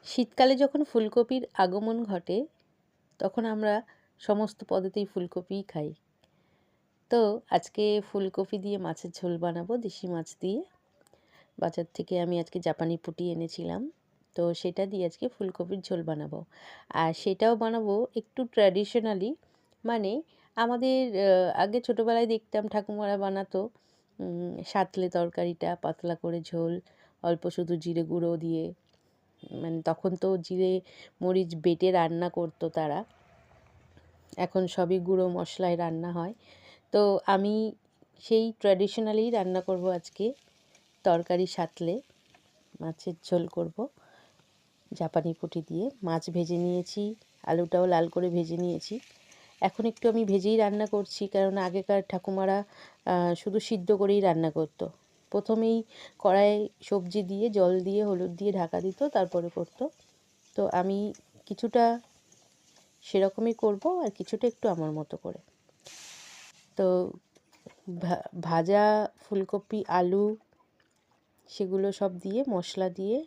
শীতকালে যখন ফুলকপির আগমন ঘটে তখন আমরা সমস্ত পদেতেই ফুলকপিই খাই। তো আজকে ফুলকপি দিয়ে মাছের ঝোল বানাবো দেশি মাছ দিয়ে। বাজার থেকে আমি আজকে জাপানি পুঁটি এনেছিলাম, তো সেটা দিয়ে আজকে ফুলকপির ঝোল বানাবো। আর সেটাও বানাবো একটু ট্র্যাডিশনালি, মানে আমাদের আগে ছোটোবেলায় দেখতাম ঠাকুমারা বানাতো সাতলে তরকারিটা, পাতলা করে ঝোল, অল্প শুধু জিরে গুঁড়ো দিয়ে, মানে তখন তো জিরে মরিচ বেটে রান্না করতো তারা, এখন সবই গুঁড়ো মশলায় রান্না হয়। তো আমি সেই ট্র্যাডিশনালি রান্না করব আজকে। তরকারি সাতলে মাছের ঝোল করব জাপানি পুঁটি দিয়ে। মাছ ভেজে নিয়েছি, আলুটাও লাল করে ভেজে নিয়েছি। এখন একটু আমি ভেজেই রান্না করছি, কারণ আগেকার ঠাকুমারা শুধু সিদ্ধ করেই রান্না করতো। প্রথমেই কড়াইয়ে সবজি দিয়ে জল দিয়ে হলুদ দিয়ে ঢাকা দিত, তারপরে করতো। তো আমি কিছুটা সেরকমই করব, আর কিছুটা একটু আমার মতো করে। তো ভাজা ফুলকপি, আলু, সেগুলো সব দিয়ে মশলা দিয়ে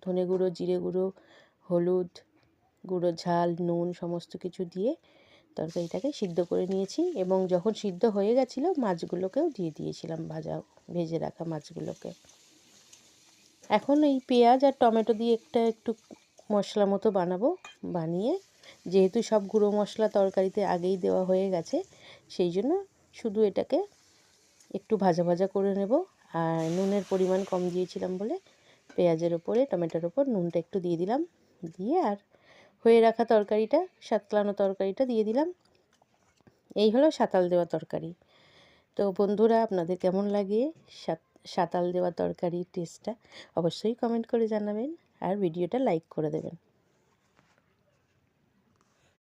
ধনে গুঁড়ো, জিরে গুঁড়ো, হলুদ গুঁড়ো, ঝাল, নুন সমস্ত কিছু দিয়ে তরকারিটাকে সিদ্ধ করে নিয়েছি। এবং যখন সিদ্ধ হয়ে গেছিলো মাছগুলোকেও দিয়ে দিয়েছিলাম, ভেজে রাখা মাছগুলোকে। এখন এই পেঁয়াজ আর টমেটো দিয়ে একটু মশলা মতো বানাবো। বানিয়ে যেহেতু সব গুঁড়ো মশলা তরকারিতে আগেই দেওয়া হয়ে গেছে, সেই জন্য শুধু এটাকে একটু ভাজা ভাজা করে নেব। আর নুনের পরিমাণ কম দিয়েছিলাম বলে পেঁয়াজের ওপরে, টমেটোর ওপর নুনটা একটু দিয়ে দিলাম। দিয়ে আর হয়ে রাখা তরকারিটা, সাতলানো তরকারিটা দিয়ে দিলাম। এই হলো সাঁতাল দেওয়া তরকারি। তো বন্ধুরা, আপনাদের কেমন লাগে সাঁতাল দেওয়া তরকারির টেস্টটা অবশ্যই কমেন্ট করে জানাবেন, আর ভিডিওটা লাইক করে দেবেন।